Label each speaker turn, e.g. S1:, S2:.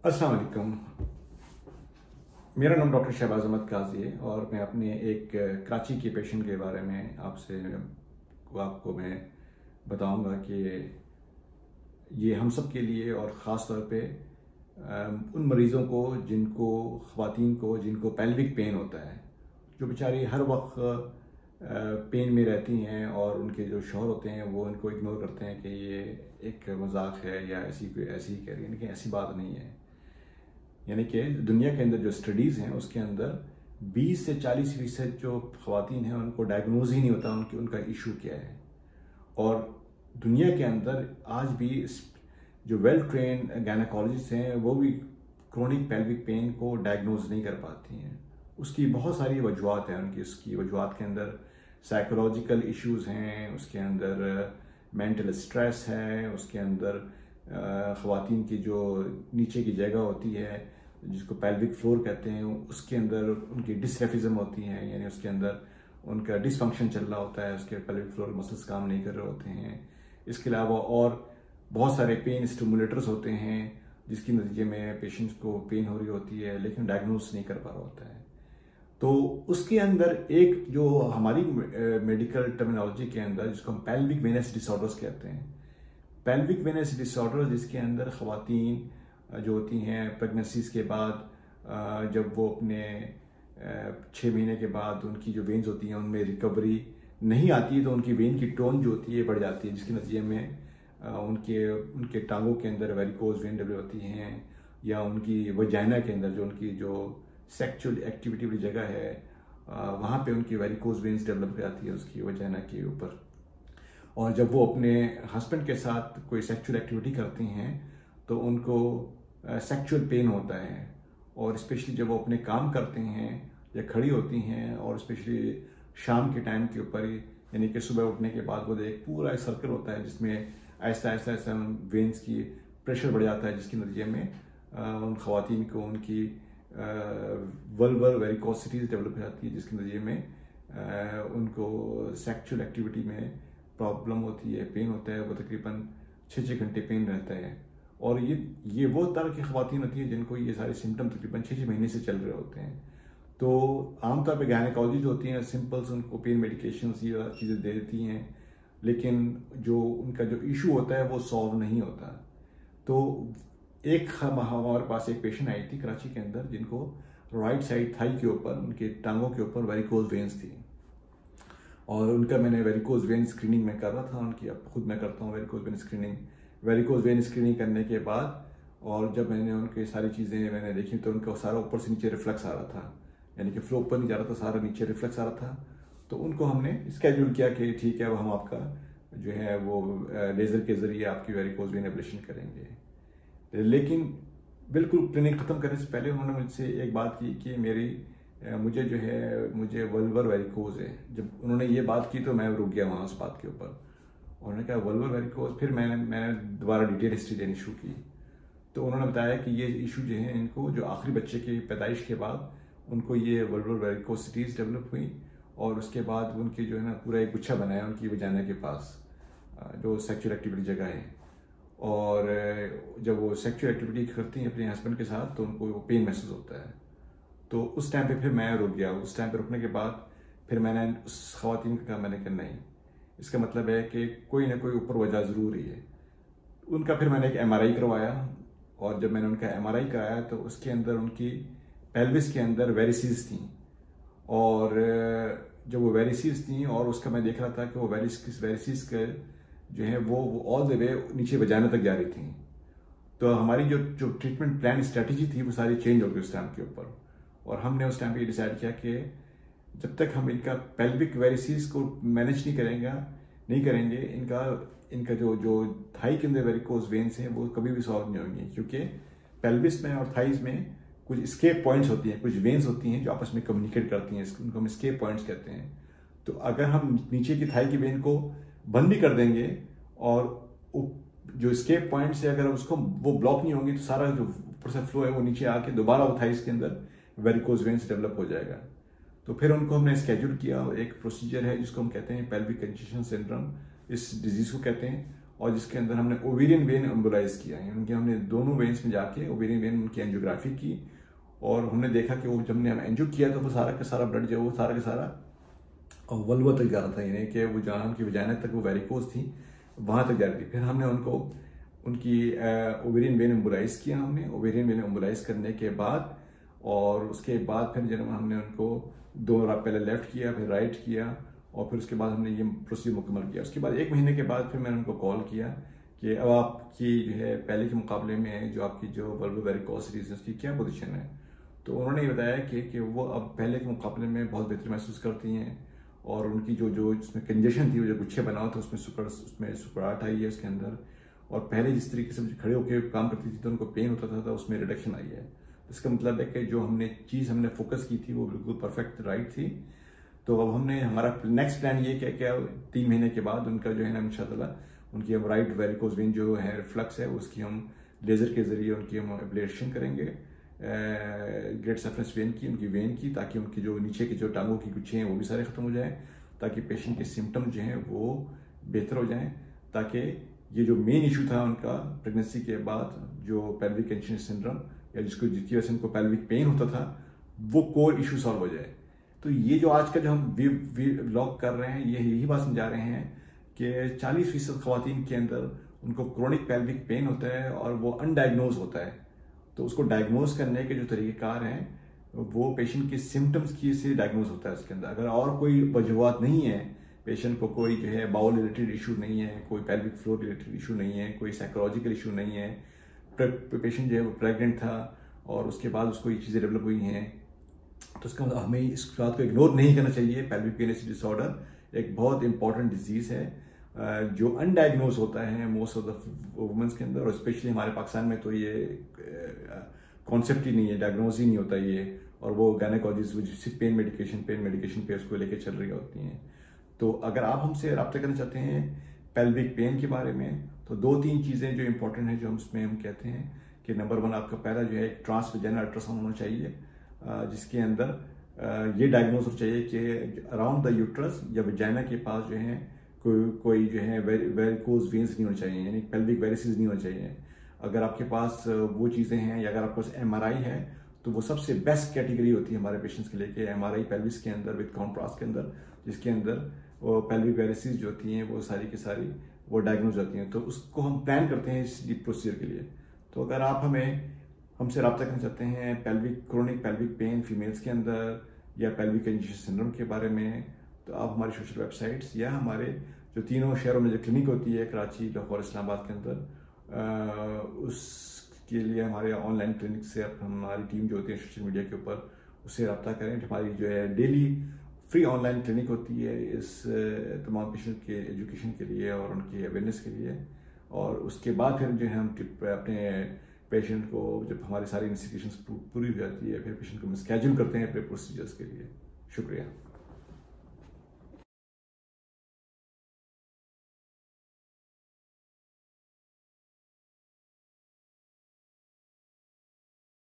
S1: अस्सलाम वालेकुम। मेरा नाम डॉक्टर शहबाज अहमद काजी है और मैं अपने एक कराची के पेशेंट के बारे में आपको मैं बताऊंगा कि ये हम सब के लिए और ख़ास तौर पे उन मरीज़ों को ख़वातीन को जिनको पेल्विक पेन होता है, जो बेचारी हर वक्त पेन में रहती हैं और उनके जो शौहर होते हैं वो इनको इग्नोर करते हैं कि ये एक मजाक है या ऐसी ही कह रही है, लेकिन ऐसी बात नहीं है। यानी कि दुनिया के अंदर जो स्टडीज़ हैं उसके अंदर 20 से 40% जो ख़वातीन हैं उनको डायग्नोज ही नहीं होता उनका इशू क्या है। और दुनिया के अंदर आज भी जो वेल ट्रेन गायनेकोलॉजिस्ट हैं वो भी क्रोनिक पेल्विक पेन को डायग्नोज नहीं कर पाती हैं। उसकी बहुत सारी वजूहत हैं। उसकी वजूहत के अंदर साइकोलॉजिकल इश्यूज़ हैं, उसके अंदर मेंटल स्ट्रेस है, उसके अंदर ख़वातीन की जो नीचे की जगह होती है जिसको पेल्विक फ्लोर कहते हैं, उसके अंदर उनकी डिसरेफिज्म होती है, यानी उसके अंदर उनका डिसफंक्शन चल रहा होता है, उसके पेल्विक फ्लोर मसल्स काम नहीं कर रहे होते हैं। इसके अलावा और बहुत सारे पेन स्टिमुलेटर्स होते हैं जिसकी नतीजे में पेशेंट्स को पेन हो रही होती है लेकिन डायग्नोस नहीं कर पा रहा होता है। तो उसके अंदर एक जो हमारी मेडिकल टर्मिनोलॉजी के अंदर जिसको हम पेल्विक वेनस डिसऑर्डर्स कहते हैं, पेल्विक वेनस डिसऑर्डर जिसके अंदर ख़वातीन जो होती हैं प्रेगनेंसीज के बाद जब वो अपने 6 महीने के बाद उनकी जो वेन्स होती हैं उनमें रिकवरी नहीं आती है तो उनकी वेन की टोन जो होती है बढ़ जाती है, जिसके नतीजे में उनके टांगों के अंदर वेरिकोज वेन डेवलप होती हैं, या उनकी वजाइना के अंदर जो उनकी जो सेक्सुअल एक्टिविटी वाली जगह है वहाँ पे उनकी वेरिकोज वेन्स डेवलप हो जाती है उसकी वजाइना के ऊपर। और जब वो अपने हस्बैंड के साथ कोई सेक्सुअल एक्टिविटी करती हैं तो उनको सेक्सुअल पेन होता है। और स्पेशली जब वो अपने काम करते हैं या खड़ी होती हैं और स्पेशली शाम के टाइम के ऊपर, यानी कि सुबह उठने के बाद वो एक पूरा सर्कल होता है जिसमें ऐसा ऐसा ऐसा वेन्स की प्रेशर बढ़ जाता है, जिसके नतीजे में उन ख़वातीन को उनकी वल्वर वेरिकोसिटीज डेवलप हो जाती है, जिसके नतीजे में उनको सेक्सुअल एक्टिविटी में प्रॉब्लम होती है, पेन होता है। वो तकरीबन 6 घंटे पेन रहता है। और ये वो तरह की ख़वातीन होती हैं जिनको ये सारे सिम्टम तकरीबन 6 महीने से चल रहे होते हैं। तो आमतौर पे गायनेकोलॉजी जो होती हैं सिंपल से उनको पेन मेडिकेशन ये चीज़ें दे देती हैं, लेकिन जो उनका जो इशू होता है वो सॉल्व नहीं होता। तो हमारे पास एक पेशेंट आई थी कराची के अंदर जिनको राइट साइड थाई के ऊपर उनके टांगों के ऊपर वेरिकोज वेन्स थी, और उनका मैंने वेरिकोज वेन स्क्रीनिंग में कर रहा था उनकी। अब खुद मैं करता हूँ वेरिकोज वेन स्क्रीनिंग करने के बाद, और जब मैंने उनकी सारी चीज़ें मैंने देखी तो उनका सारा ऊपर से नीचे रिफ्लेक्स आ रहा था, यानी कि फ्लो ऊपर नहीं जा रहा था, सारा नीचे रिफ्लेक्स आ रहा था। तो उनको हमने स्केड्यूल किया कि ठीक है अब हम आपका जो है वो लेज़र के ज़रिए आपकी वेरिकोज वेन एब्लेशन करेंगे। लेकिन बिल्कुल क्लिनिक ख़त्म करने से पहले उन्होंने मुझसे एक बात की कि मुझे वल्वर वेरिकोज है। जब उन्होंने ये बात की तो मैं रुक गया वहाँ उस बात के ऊपर। उन्होंने कहा वल्वर वेरिकोज, फिर मैंने दोबारा डिटेल हिस्ट्री देनी शुरू की। तो उन्होंने बताया कि ये इशू जो है इनको जो आखिरी बच्चे की पैदाइश के बाद उनको ये वल्वर वेरिकोसिटीज डेवलप हुई, और उसके बाद उनकी जो है ना पूरा एक गुच्छा बनाया उनकी वजाइना के पास जो सेक्सुअल एक्टिविटी जगह है। और जब वो सेक्सुअल एक्टिविटी करती हैं अपने हस्बैंड के साथ तो उनको वो पेन महसूस होता है। तो उस टाइम पे फिर मैं रुक गया। उस टाइम पे रुकने के बाद फिर मैंने उस ख़वातीन का मैंने कहा नहीं, इसका मतलब है कि कोई ना कोई ऊपर वजह ज़रूर ही है। उनका फिर मैंने एक MRI करवाया, और जब मैंने उनका MRI कराया तो उसके अंदर उनकी पेल्विस के अंदर वेरिसीज थी, और जब वो वेरिसीज थी और उसका मैं देख रहा था कि वो वेरिसीज के जो है वो ऑल द वे नीचे वजाइना तक जा रही थी। तो हमारी जो ट्रीटमेंट प्लान स्ट्रेटजी थी वो सारी चेंज हो गई उस टाइम के ऊपर। और हमने उस टाइम पे डिसाइड किया कि जब तक हम इनका पेल्विक वेरिसीज को मैनेज नहीं करेंगे इनका जो थाई के अंदर वेरिकोज वेन्स हैं वो कभी भी सॉल्व नहीं होंगे, क्योंकि पेल्विस में और थाइज में कुछ स्केप पॉइंट्स होती हैं, कुछ वेन्स होती हैं जो आपस में कम्युनिकेट करती हैं, उनको हम स्केप पॉइंट्स कहते हैं। तो अगर हम नीचे की थाई की वेन को बंद भी कर देंगे और जो स्केप पॉइंट से अगर उसको वो ब्लॉक नहीं होंगे तो सारा जो ऊपर से फ्लो है वो नीचे आके दोबारा वो थाइस के अंदर वेरिकोज वेन्स डेवलप हो जाएगा। तो फिर उनको हमने स्केड्यूल किया। एक प्रोसीजर है जिसको हम कहते हैं पेल्विक कंजेशन सिंड्रोम, इस डिजीज को कहते हैं। और जिसके अंदर हमने ओवेरियन वेन एम्बोलाइज किया है। उनके हमने दोनों वेन्स में जाके ओवेरियन वेन उनकी एंजियोग्राफी की और हमने देखा कि वो जब हमने एंजियो किया तो वो सारा का सारा ब्लड जो है वो सारा का सारा वल्वा तक जा रहा था, यानी कि वो जहाँ उनकी वजाना तक वो वेरिकोज थी वहाँ तक जा रही थी। फिर हमने उनको उनकी ओवेरियन वेन एम्बोलाइज किया। हमने ओवेरियन वेन एम्बोलाइज करने के बाद और उसके बाद फिर जब हमने उनको पहले लेफ्ट किया फिर राइट किया और फिर उसके बाद हमने ये प्रोसीजर मुकम्मल किया। उसके बाद 1 महीने के बाद फिर मैंने उनको कॉल किया कि अब आपकी जो है पहले के मुकाबले में जो आपकी जो वल्वो वेरिकोसिटीज है उसकी क्या पोजीशन है। तो उन्होंने ये बताया कि वो अब पहले के मुकाबले में बहुत बेहतर महसूस करती हैं और उनकी जो इसमें कंजेशन थी, वो जो गुच्छे बना हुआ था उसमें सुकड़ाहट आई है उसके अंदर, और पहले जिस तरीके से खड़े होकर काम करती थी तो उनको पेन होता था उसमें रिडक्शन आई है। इसका मतलब है कि जो हमने फोकस की थी वो बिल्कुल परफेक्ट राइट थी। तो अब हमारा नेक्स्ट प्लान ये क्या 3 महीने के बाद उनका जो है ना इंशाअल्लाह उनकी हम राइट वेरिकोज वेन जो है रिफ्लक्स है उसकी हम लेजर के जरिए उनकी हम एब्लेशन करेंगे ग्रेट सफरेंस वेन की, उनकी वेन की, ताकि उनकी जो नीचे की जो टांगों की गुच्छे हैं वो भी सारे खत्म हो जाएं, ताकि पेशेंट के सिम्टम जो हैं वो बेहतर हो जाएं, ताकि ये जो मेन इशू था उनका प्रेगनेंसी के बाद जो पेल्विक इंफेक्शन सिंड्रोम या जिसकी वजह से उनको पेल्विक पेन होता था वो कोर इशू सॉल्व हो जाए। तो ये जो आज का जो हम व्लॉग कर रहे हैं यही बात समझा रहे हैं कि 40% खवातीन के अंदर उनको क्रोनिक पेल्विक पेन होता है और वो अनडायग्नोज होता है। तो उसको डायग्नोज करने के जो तरीक़ेकार हैं वो पेशेंट के सिम्टम्स की से डायग्नोज होता है उसके अंदर। अगर और कोई वजूहत नहीं है, पेशेंट को कोई जो है बाउल रिलेटेड इशू नहीं है, कोई पेल्विक फ्लोर रिलेटेड इशू नहीं है, कोई साइकोलॉजिकल इशू नहीं है, पेशेंट जो है वो प्रेग्नेंट था और उसके बाद उसको ये चीज़ें डेवलप हुई हैं, तो उसका मतलब हमें इस बात को इग्नोर नहीं करना चाहिए। पेल्विक पेनिस डिसऑर्डर एक बहुत इंपॉर्टेंट डिजीज़ है जो अनडायग्नोज होता है मोस्ट ऑफ द वुमेन्स के अंदर, और स्पेशली हमारे पाकिस्तान में तो ये कॉन्सेप्ट ही नहीं है, डायग्नोज ही नहीं होता ये, और वो गायनेकोलॉजिस्ट सिर्फ पेन मेडिकेशन पे उसको लेके चल रही होती हैं। तो अगर आप हमसे रब्ता करना चाहते हैं पेल्विक पेन के बारे में तो 2-3 चीज़ें जो इंपॉर्टेंट हैं जो हम कहते हैं कि नंबर 1 आपका पहला जो है एक ट्रांसवेजाइनल अल्ट्रासाउंड होना चाहिए जिसके अंदर ये डायग्नोज होना चाहिए कि अराउंड द यूट्रस या वजाइना के पास जो है कोई जो है वेरिकोज वेन्स नहीं होने चाहिए, यानी पेल्विक वेरिसेस नहीं होने चाहिए। अगर आपके पास वो चीज़ें हैं या अगर आपके पास MRI है तो वो सबसे बेस्ट कैटेगरी होती है हमारे पेशेंट्स के लिए कि MRI पेल्विस के अंदर विद कॉन्ट्रास्ट के अंदर, जिसके अंदर वो पेल्विक वेरिसेस जो होती हैं वो सारी की सारी वो डायग्नोज होती हैं। तो उसको हम प्लान करते हैं इस प्रोसीजर के लिए। तो अगर आप हमसे रब्ता करना चाहते हैं क्रोनिक पेल्विक पेन फीमेल्स के अंदर या पेल्विक इंफेक्शन सिंड्रोम के बारे में, तो आप हमारी सोशल वेबसाइट्स या हमारे जो तीनों शहरों में जो क्लिनिक होती है कराची, लाहौर, इस्लामाबाद के अंदर, उसके लिए हमारे ऑनलाइन क्लिनिक से हमारी टीम जो होती है सोशल मीडिया के ऊपर उससे रब्ता करें। हमारी जो है डेली फ्री ऑनलाइन क्लिनिक होती है इस तमाम पेशेंट के एजुकेशन के लिए और उनकी अवेयरनेस के लिए, और उसके बाद फिर जो है हम अपने पेशेंट को जब हमारी सारी इन्वेस्टिगेशंस पूरी हो जाती है फिर पेशेंट को हम स्केड्यूल करते हैं अपने प्रोसीजर्स के लिए। शुक्रिया।